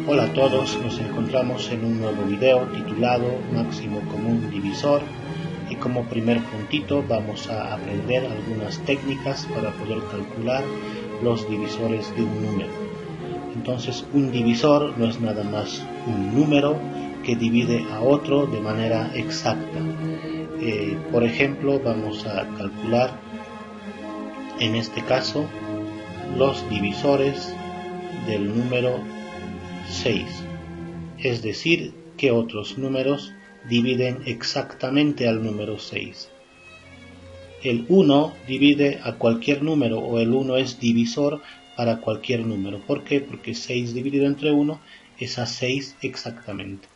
Hola a todos, nos encontramos en un nuevo video titulado Máximo Común Divisor y como primer puntito vamos a aprender algunas técnicas para poder calcular los divisores de un número. Entonces un divisor no es nada más un número que divide a otro de manera exacta. Por ejemplo, vamos a calcular en este caso los divisores del número 6, es decir, que otros números dividen exactamente al número 6. El 1 divide a cualquier número, o el 1 es divisor para cualquier número. ¿Por qué? Porque 6 dividido entre 1 es a 6 exactamente.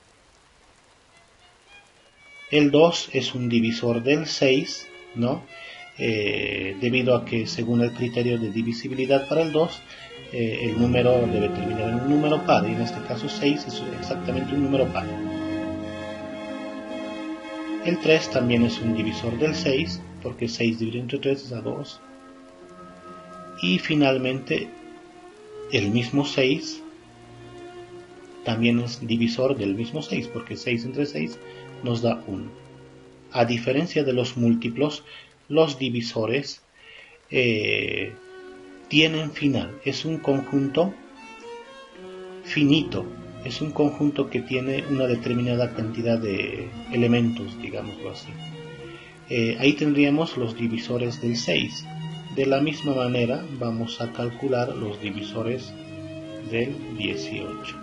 El 2 es un divisor del 6, ¿no? Debido a que según el criterio de divisibilidad para el 2, el número debe terminar en un número par, y en este caso 6 es exactamente un número par. El 3 también es un divisor del 6, porque 6 dividido entre 3 es a 2. Y finalmente el mismo 6 también es divisor del mismo 6, porque 6 entre 6 nos da 1. A diferencia de los múltiplos, los divisores tienen final. Es un conjunto finito, es un conjunto que tiene una determinada cantidad de elementos, digámoslo así. Ahí tendríamos los divisores del 6. De la misma manera vamos a calcular los divisores del 18.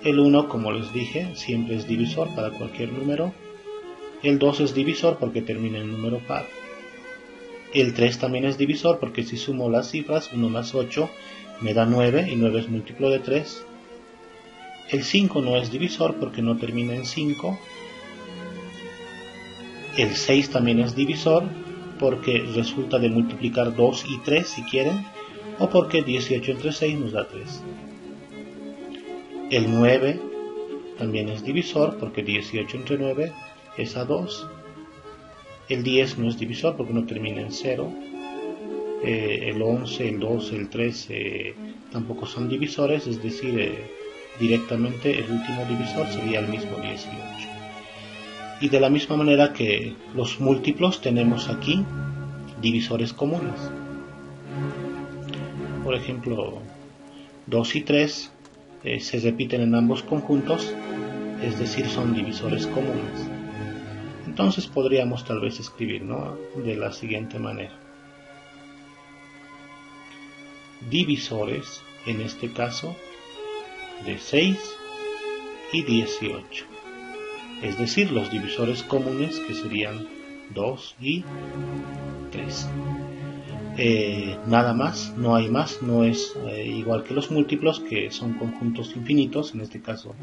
El 1, como les dije, siempre es divisor para cualquier número. El 2 es divisor porque termina en número par. El 3 también es divisor porque si sumo las cifras, 1 más 8 me da 9 y 9 es múltiplo de 3. El 5 no es divisor porque no termina en 5. El 6 también es divisor porque resulta de multiplicar 2 y 3 si quieren, o porque 18 entre 6 nos da 3. El 9 también es divisor porque 18 entre 9 es a 2. El 10 no es divisor porque no termina en 0. El 11, el 12, el 13 tampoco son divisores, es decir, directamente el último divisor sería el mismo 18. Y de la misma manera que los múltiplos, tenemos aquí divisores comunes. Por ejemplo, 2 y 3 se repiten en ambos conjuntos, es decir, son divisores comunes. Entonces podríamos tal vez escribir, ¿no?, de la siguiente manera: divisores, en este caso, de 6 y 18. Es decir, los divisores comunes, que serían 2 y 3. Nada más, no hay más, no es igual que los múltiplos, que son conjuntos infinitos. En este caso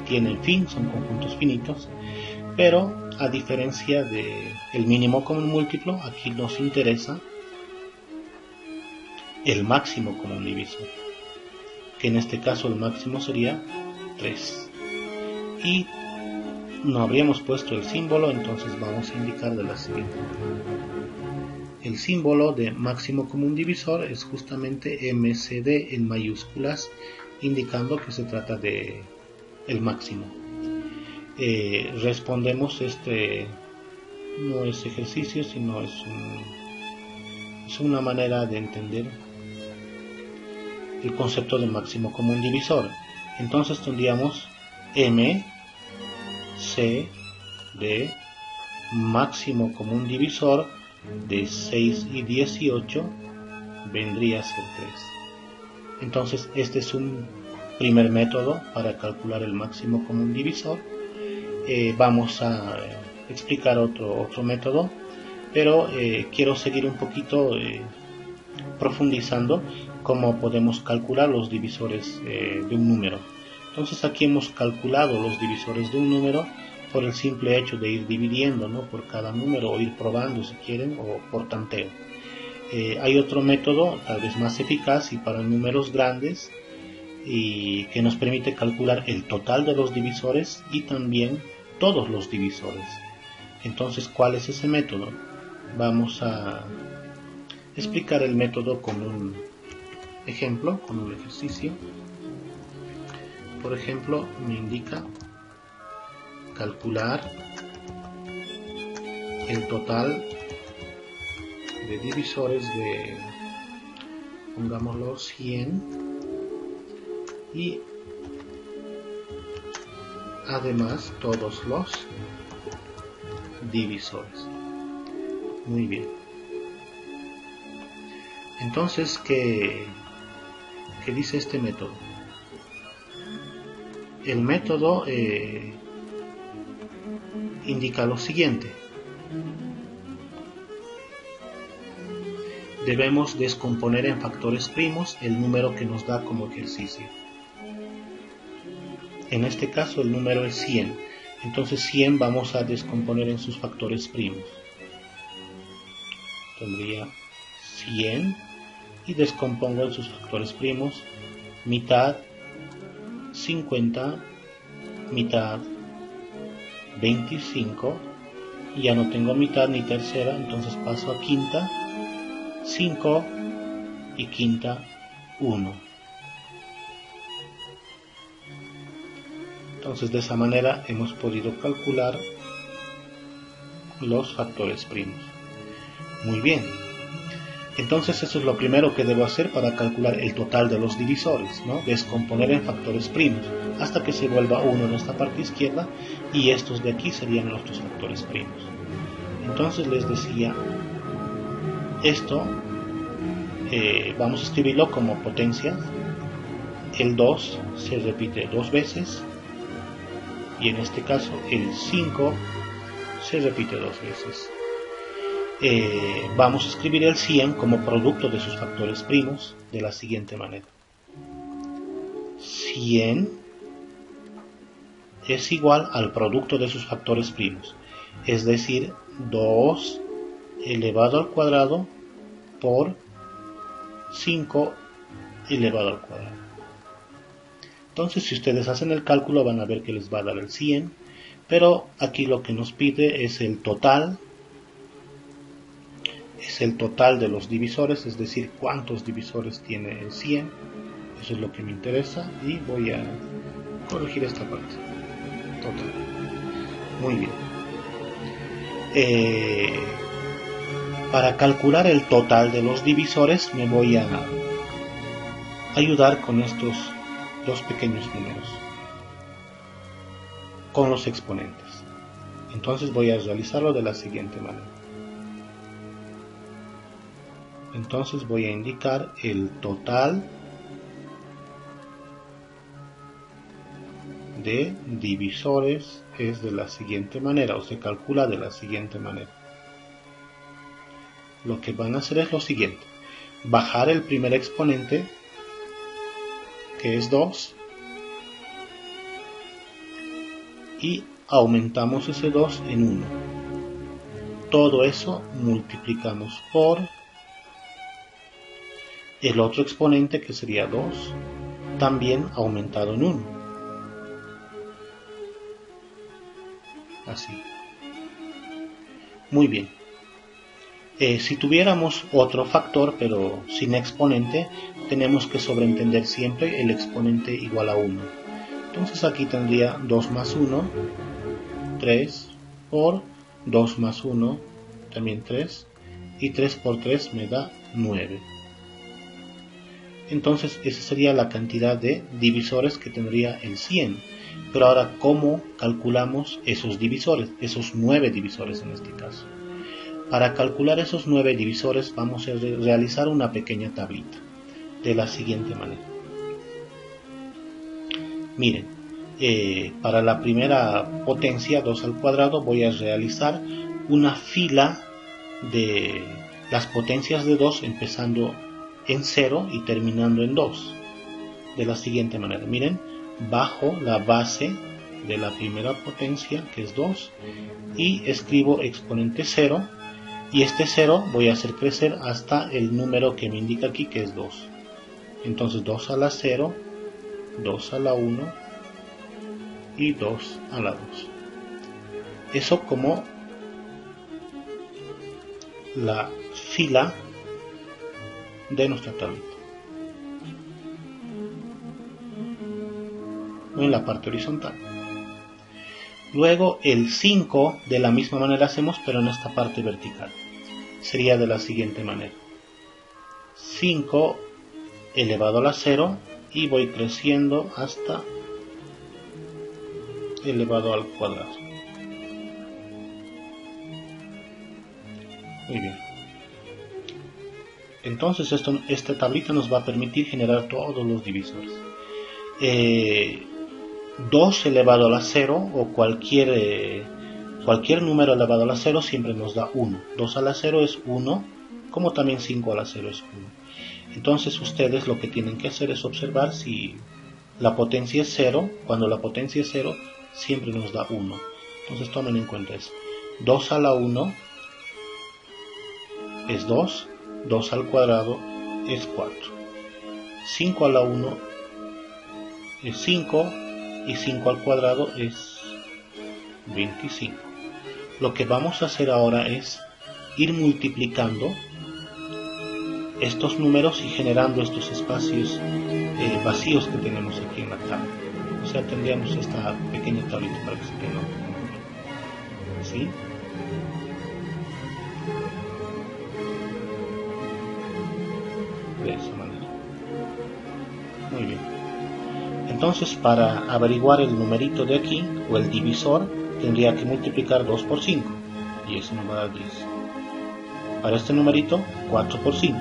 tienen fin, son conjuntos finitos. Pero a diferencia del mínimo común múltiplo, aquí nos interesa el máximo común divisor, que en este caso el máximo sería 3. Y no habríamos puesto el símbolo, entonces vamos a indicar de la siguiente manera. El símbolo de máximo común divisor es justamente MCD en mayúsculas, indicando que se trata de el máximo. Respondemos no es ejercicio, sino es una manera de entender el concepto de máximo común divisor. Entonces tendríamos M, C, D, máximo común divisor de 6 y 18 vendría a ser 3. Entonces este es un primer método para calcular el máximo común divisor. Vamos a explicar otro método, pero quiero seguir un poquito profundizando cómo podemos calcular los divisores de un número. Entonces aquí hemos calculado los divisores de un número por el simple hecho de ir dividiendo, ¿no?, por cada número, o ir probando si quieren, o por tanteo. Hay otro método tal vez más eficaz y para números grandes, y que nos permite calcular el total de los divisores y también todos los divisores. Entonces, ¿cuál es ese método? Vamos a explicar el método con un ejemplo, con un ejercicio. por ejemplo, me indica calcular el total de divisores de, pongámoslo, 100 y además todos los divisores. Muy bien. Entonces, ¿qué dice este método? El método indica lo siguiente. Debemos descomponer en factores primos el número que nos da como ejercicio. En este caso el número es 100. Entonces 100 vamos a descomponer en sus factores primos. Tendría 100 y descompongo en sus factores primos mitad, 50, mitad, 25, y ya no tengo mitad ni tercera, entonces paso a quinta, 5 y quinta 1. Entonces de esa manera hemos podido calcular los factores primos. Muy bien. Entonces eso es lo primero que debo hacer para calcular el total de los divisores, ¿no? Descomponer en factores primos hasta que se vuelva 1 en esta parte izquierda y estos de aquí serían los dos factores primos. Entonces les decía, esto vamos a escribirlo como potencia. El 2 se repite 2 veces y en este caso el 5 se repite 2 veces. Vamos a escribir el 100 como producto de sus factores primos de la siguiente manera. 100 es igual al producto de sus factores primos, es decir, 2 elevado al cuadrado por 5 elevado al cuadrado. Entonces, si ustedes hacen el cálculo van a ver que les va a dar el 100, pero aquí lo que nos pide es el total. Es el total de los divisores, es decir, cuántos divisores tiene el 100. Eso es lo que me interesa y voy a corregir esta parte. Total. Muy bien. Para calcular el total de los divisores me voy a ayudar con estos dos pequeños números, con los exponentes. Entonces voy a realizarlo de la siguiente manera. Entonces voy a indicar el total de divisores es de la siguiente manera, o se calcula de la siguiente manera. Lo que van a hacer es lo siguiente: bajar el primer exponente, que es 2, y aumentamos ese 2 en 1. Todo eso multiplicamos por el otro exponente, que sería 2, también aumentado en 1. Así. Muy bien. Si tuviéramos otro factor, pero sin exponente, tenemos que sobreentender siempre el exponente igual a 1. Entonces aquí tendría 2 más 1, 3, por 2 más 1, también 3, y 3 por 3 me da 9. Entonces esa sería la cantidad de divisores que tendría el 100. Pero ahora, ¿cómo calculamos esos divisores? Esos 9 divisores en este caso. Para calcular esos 9 divisores vamos a realizar una pequeña tablita de la siguiente manera. Miren, para la primera potencia, 2 al cuadrado, voy a realizar una fila de las potencias de 2 empezando en 0 y terminando en 2, de la siguiente manera. Miren, bajo la base de la primera potencia, que es 2, y escribo exponente 0, y este 0 voy a hacer crecer hasta el número que me indica aquí, que es 2. Entonces 2 a la 0, 2 a la 1 y 2 a la 2. Eso como la fila de nuestra tablita. o en la parte horizontal. Luego el 5 de la misma manera hacemos, pero en esta parte vertical. Sería de la siguiente manera. 5 elevado a la 0 y voy creciendo hasta elevado al cuadrado. Muy bien. Entonces esta tablita nos va a permitir generar todos los divisores. 2 elevado a la 0 o cualquier número elevado a la 0 siempre nos da 1. 2 a la 0 es 1, como también 5 a la 0 es 1. Entonces ustedes lo que tienen que hacer es observar si la potencia es 0. Cuando la potencia es 0 siempre nos da 1. Entonces tomen en cuenta eso. 2 a la 1 es 2. 2 al cuadrado es 4. 5 a la 1 es 5 y 5 al cuadrado es 25. Lo que vamos a hacer ahora es ir multiplicando estos números y generando estos espacios vacíos que tenemos aquí en la tabla. O sea, tendríamos esta pequeña tablita para que se tenga. ¿Sí? De esa manera. Muy bien. Entonces, para averiguar el numerito de aquí, o el divisor, tendría que multiplicar 2 por 5. Y eso nos va a dar 10. Para este numerito, 4 por 5.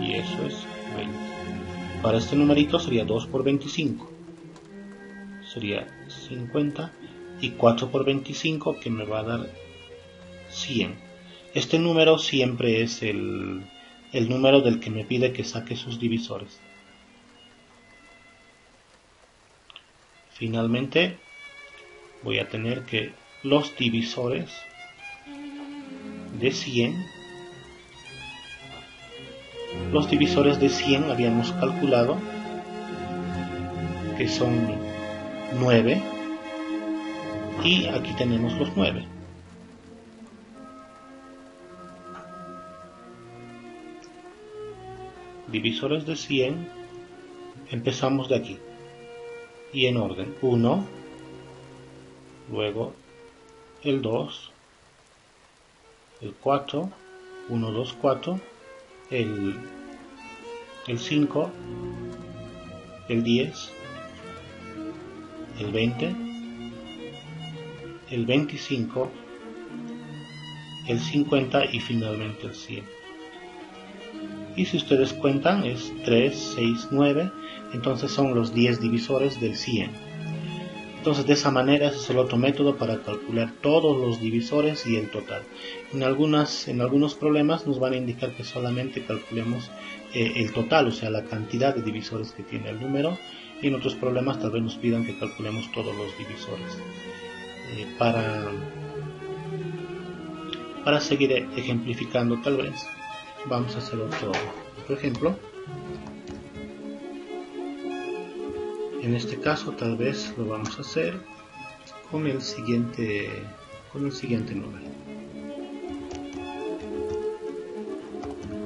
Y eso es 20. Para este numerito sería 2 por 25. Sería 50. Y 4 por 25, que me va a dar 100. Este número siempre es el número del que me pide que saque sus divisores. Finalmente voy a tener que los divisores de 100, habíamos calculado que son 9 y aquí tenemos los 9. Divisores de 100, empezamos de aquí y en orden: 1, luego el 2, el 4, 1, 2, 4, el 5, el 10, el 20, el 25, el 50 y finalmente el 100. Y si ustedes cuentan es 3, 6, 9, entonces son los 10 divisores del 100. Entonces de esa manera ese es el otro método para calcular todos los divisores y el total. En algunos problemas nos van a indicar que solamente calculemos el total, o sea la cantidad de divisores que tiene el número, y en otros problemas tal vez nos pidan que calculemos todos los divisores. Para seguir ejemplificando tal vez, vamos a hacer otro ejemplo. En este caso tal vez lo vamos a hacer con el siguiente número.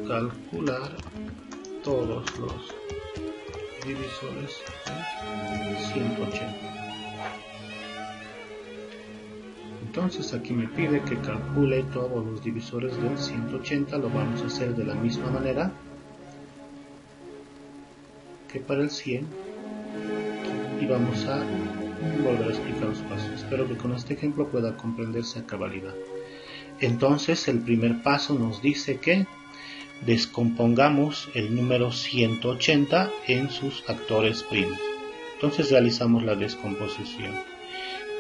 Calcular todos los divisores de 180. Entonces aquí me pide que calcule todos los divisores del 180. Lo vamos a hacer de la misma manera que para el 100 y vamos a volver a explicar los pasos. Espero que con este ejemplo pueda comprenderse a cabalidad. Entonces el primer paso nos dice que descompongamos el número 180 en sus factores primos. Entonces realizamos la descomposición.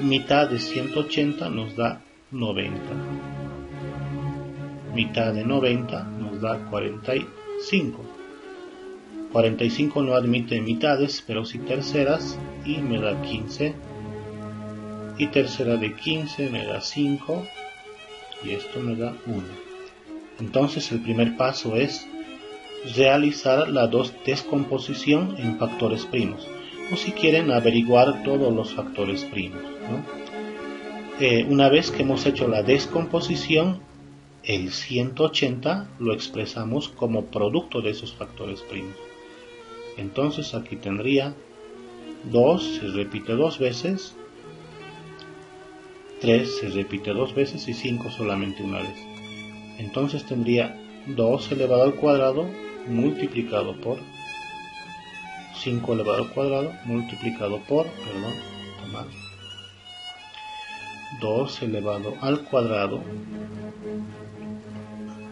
Mitad de 180 nos da 90. Mitad de 90 nos da 45. 45 no admite mitades, pero sí terceras, y me da 15. Y tercera de 15 me da 5. Y esto me da 1. Entonces el primer paso es realizar la descomposición en factores primos. O si quieren averiguar todos los factores primos, ¿no? Una vez que hemos hecho la descomposición, el 180 lo expresamos como producto de esos factores primos. Entonces aquí tendría 2 se repite 2 veces, 3 se repite 2 veces y 5 solamente una vez. Entonces tendría 2 elevado al cuadrado multiplicado por 5 elevado al cuadrado multiplicado por, 2 elevado al cuadrado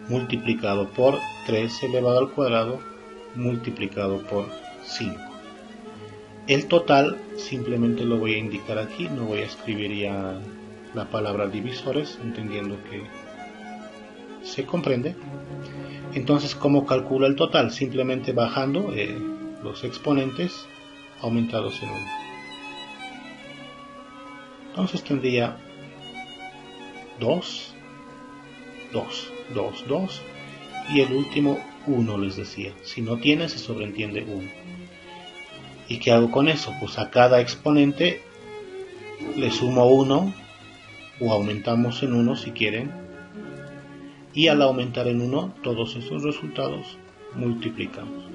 multiplicado por 3 elevado al cuadrado multiplicado por 5. El total simplemente lo voy a indicar aquí, no voy a escribir ya la palabra divisores, entendiendo que se comprende. Entonces, ¿cómo calculo el total? Simplemente bajando los exponentes aumentados en 1. Entonces tendría 2, 2, 2, 2 y el último 1 les decía. Si no tiene, se sobreentiende 1. ¿Y qué hago con eso? Pues a cada exponente le sumo 1 o aumentamos en 1 si quieren. Y al aumentar en 1, todos estos resultados multiplicamos.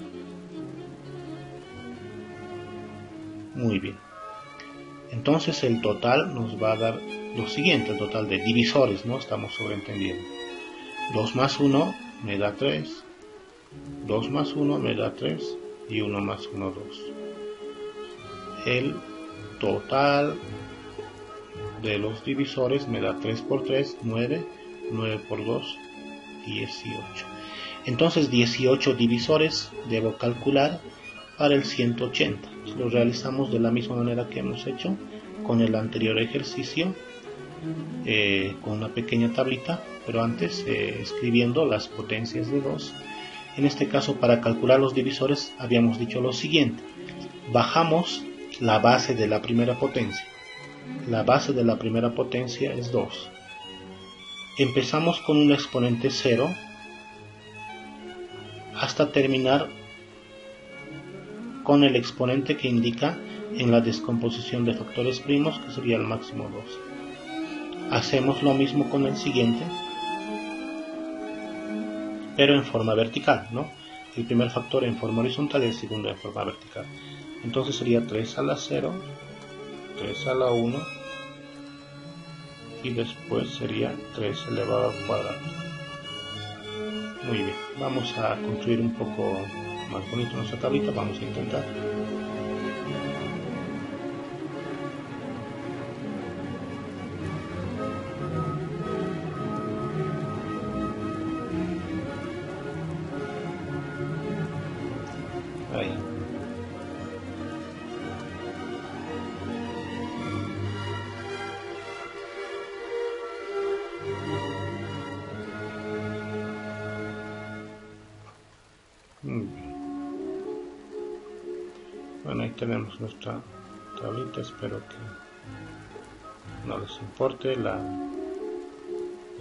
Muy bien. Entonces el total nos va a dar lo siguiente, el total de divisores, ¿no? Estamos sobreentendiendo. 2 más 1 me da 3, 2 más 1 me da 3 y 1 más 1, 2. El total de los divisores me da 3 por 3, 9, 9 por 2, 18. Entonces 18 divisores debo calcular para el 180. Lo realizamos de la misma manera que hemos hecho con el anterior ejercicio, con una pequeña tablita, pero antes escribiendo las potencias de 2. En este caso, para calcular los divisores habíamos dicho lo siguiente: bajamos la base de la primera potencia. La base de la primera potencia es 2. Empezamos con un exponente 0 hasta terminar con el exponente que indica en la descomposición de factores primos, que sería el máximo 2. Hacemos lo mismo con el siguiente, pero en forma vertical, ¿no? El primer factor en forma horizontal y el segundo en forma vertical. Entonces sería 3 a la 0, 3 a la 1 y después sería 3 elevado al cuadrado. Muy bien, vamos a construir un poco más bonito nuestra tablita, vamos a intentar. Ahí. Bueno, ahí tenemos nuestra tablita, espero que no les importe la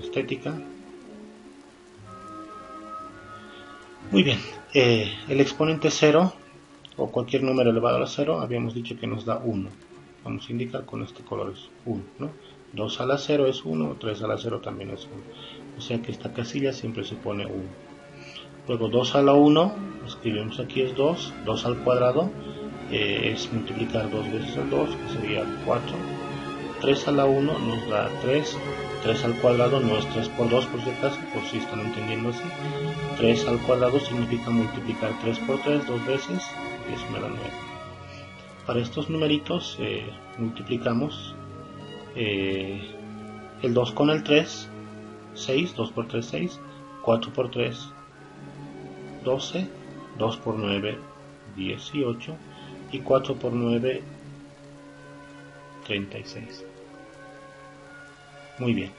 estética. Muy bien, el exponente 0 o cualquier número elevado a la 0 habíamos dicho que nos da 1. Vamos a indicar con este color es 1, ¿no? 2 a la 0 es 1, 3 a la 0 también es 1. O sea que esta casilla siempre se pone 1. Luego 2 a la 1, escribimos aquí es 2, 2 al cuadrado es multiplicar 2 veces el 2, que sería 4. 3 a la 1 nos da 3, 3 al cuadrado no es 3 por 2 por si acaso, por si están entendiendo así. 3 al cuadrado significa multiplicar 3 por 3 dos veces, y eso me da 9. Para estos numeritos multiplicamos el 2 con el 3, 6, 2 por 3, 6, 4 por 3, 12, 2 por 9, 18, y 4 por 9, 36. Muy bien.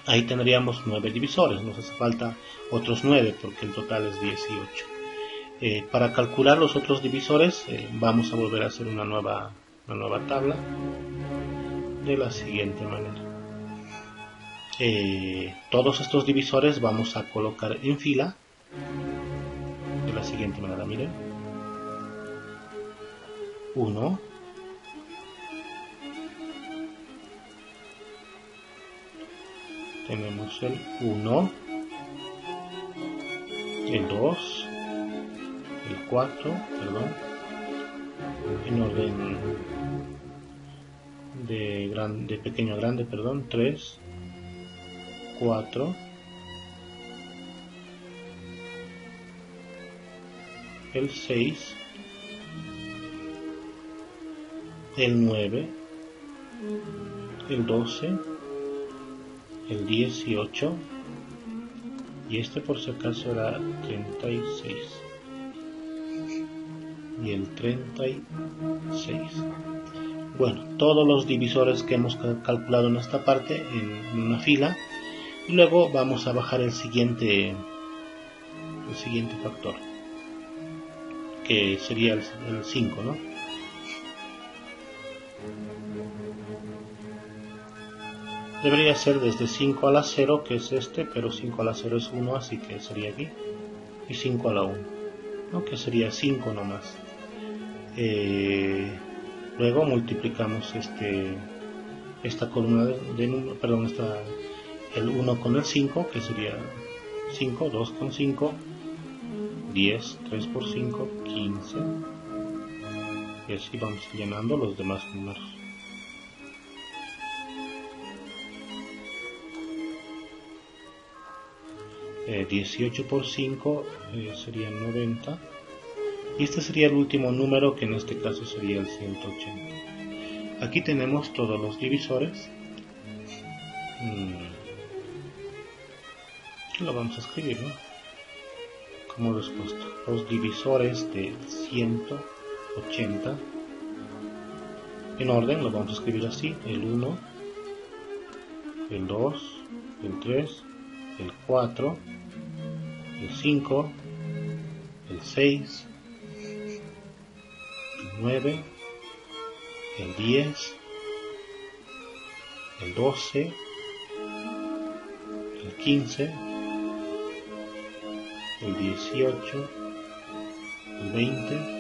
Ahí tendríamos 9 divisores, nos hace falta otros 9 porque el total es 18. Para calcular los otros divisores vamos a volver a hacer una nueva tabla de la siguiente manera. Todos estos divisores vamos a colocar en fila de la siguiente manera, miren. 1, tenemos el 1, el 2, el 4, perdón, en orden de pequeño a grande, perdón. 3, 4, el 6, el 9, el 12, el 18, y este por si acaso era 36, y el 36. Bueno, todos los divisores que hemos calculado en esta parte en una fila, y luego vamos a bajar el siguiente factor, que sería el 5, ¿no? Debería ser desde 5 a la 0, que es este, pero 5 a la 0 es 1, así que sería aquí. Y 5 a la 1, ¿no? Que sería 5 nomás. Luego multiplicamos esta columna de números, perdón, el 1 con el 5, que sería 5, 2 con 5, 10, 3 por 5, 15. Y así vamos llenando los demás números. Eh, 18 por 5 serían 90. Y este sería el último número, que en este caso sería el 180. Aquí tenemos todos los divisores. Aquí lo vamos a escribir, ¿no? Como respuesta. Los divisores de 180. En orden lo vamos a escribir así: el 1, el 2, el 3, el 4, el 5, el 6, el 9, el 10, el 12, el 15, el 18, el 20,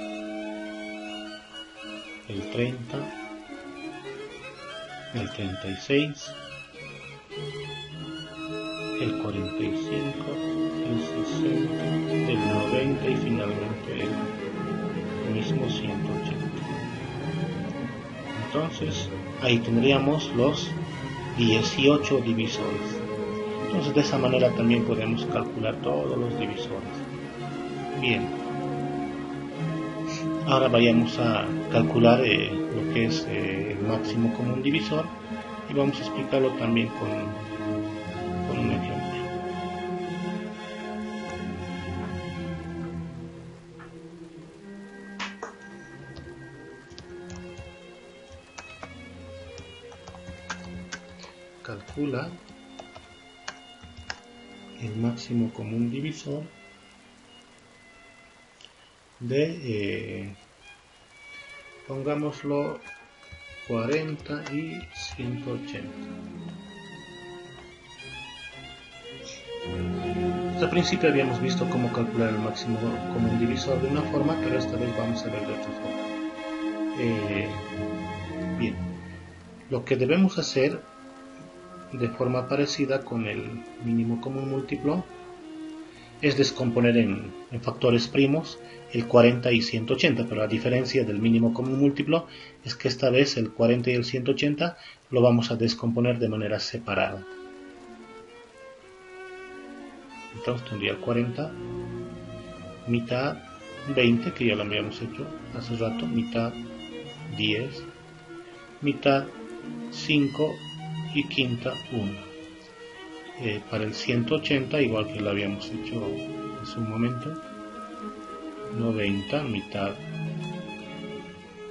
el 30, el 36, el 45, el 60, el 90 y finalmente el mismo 180. Entonces ahí tendríamos los 18 divisores. Entonces de esa manera también podemos calcular todos los divisores. Bien, ahora vayamos a calcular lo que es el máximo común divisor, y vamos a explicarlo también con un ejemplo. Calcula el máximo común divisor de, pongámoslo, 40 y 180. Al principio habíamos visto cómo calcular el máximo común divisor de una forma, pero esta vez vamos a ver de otra forma. Bien, lo que debemos hacer de forma parecida con el mínimo común múltiplo es descomponer en factores primos el 40 y 180, pero a diferencia del mínimo común múltiplo es que esta vez el 40 y el 180 lo vamos a descomponer de manera separada. Entonces tendría el 40 mitad 20, que ya lo habíamos hecho hace rato, mitad 10, mitad 5 y quinta 1. Para el 180, igual que lo habíamos hecho hace un momento, 90 mitad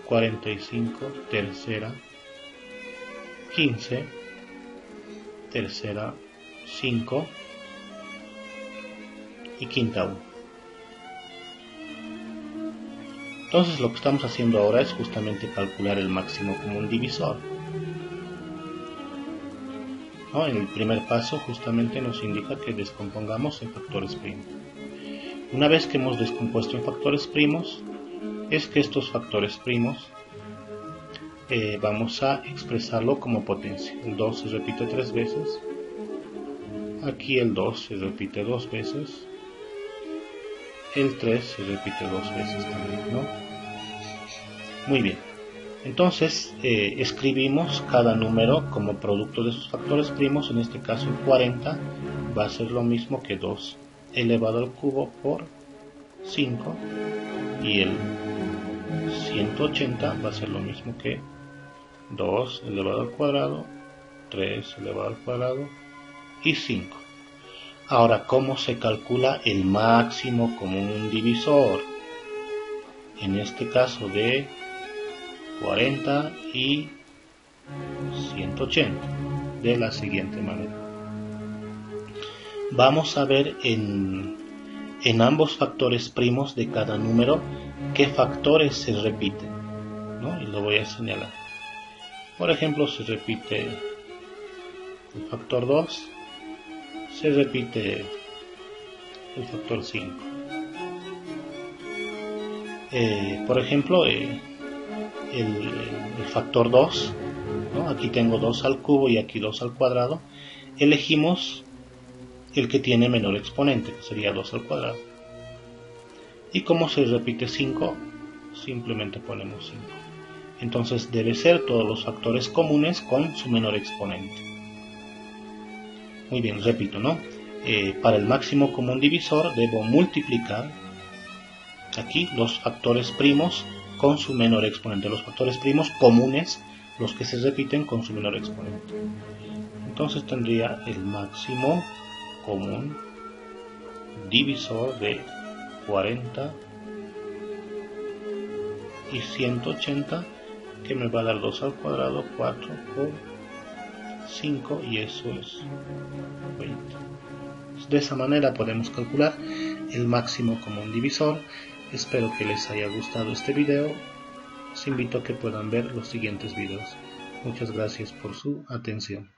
45 tercera 15 tercera 5 y quinta 1. Entonces lo que estamos haciendo ahora es justamente calcular el máximo común divisor. En el primer paso justamente nos indica que descompongamos en factores primos. Una vez que hemos descompuesto en factores primos, es que estos factores primos vamos a expresarlo como potencia. El 2 se repite 3 veces, aquí el 2 se repite 2 veces, el 3 se repite 2 veces también, ¿no? Muy bien. Entonces escribimos cada número como producto de sus factores primos. En este caso el 40 va a ser lo mismo que 2 elevado al cubo por 5, y el 180 va a ser lo mismo que 2 elevado al cuadrado, 3 elevado al cuadrado y 5. Ahora, ¿cómo se calcula el máximo común divisor? En este caso de 40 y 180, de la siguiente manera. Vamos a ver en ambos factores primos de cada número qué factores se repiten, ¿no? Y lo voy a señalar. Por ejemplo, se repite el factor 2, se repite el factor 5. Por ejemplo, el factor 2, ¿no? Aquí tengo 2 al cubo y aquí 2 al cuadrado. Elegimos el que tiene menor exponente, que sería 2 al cuadrado. Y como se repite 5, simplemente ponemos 5. Entonces debe ser todos los factores comunes con su menor exponente. Muy bien, repito, ¿no? Para el máximo común divisor debo multiplicar aquí los factores primos con su menor exponente. Los factores primos comunes, los que se repiten con su menor exponente. Entonces tendría el máximo común divisor de 40 y 180, que me va a dar 2 al cuadrado, 4 por 5, y eso es 20. De esa manera podemos calcular el máximo común divisor. Espero que les haya gustado este video. Les invito a que puedan ver los siguientes videos. Muchas gracias por su atención.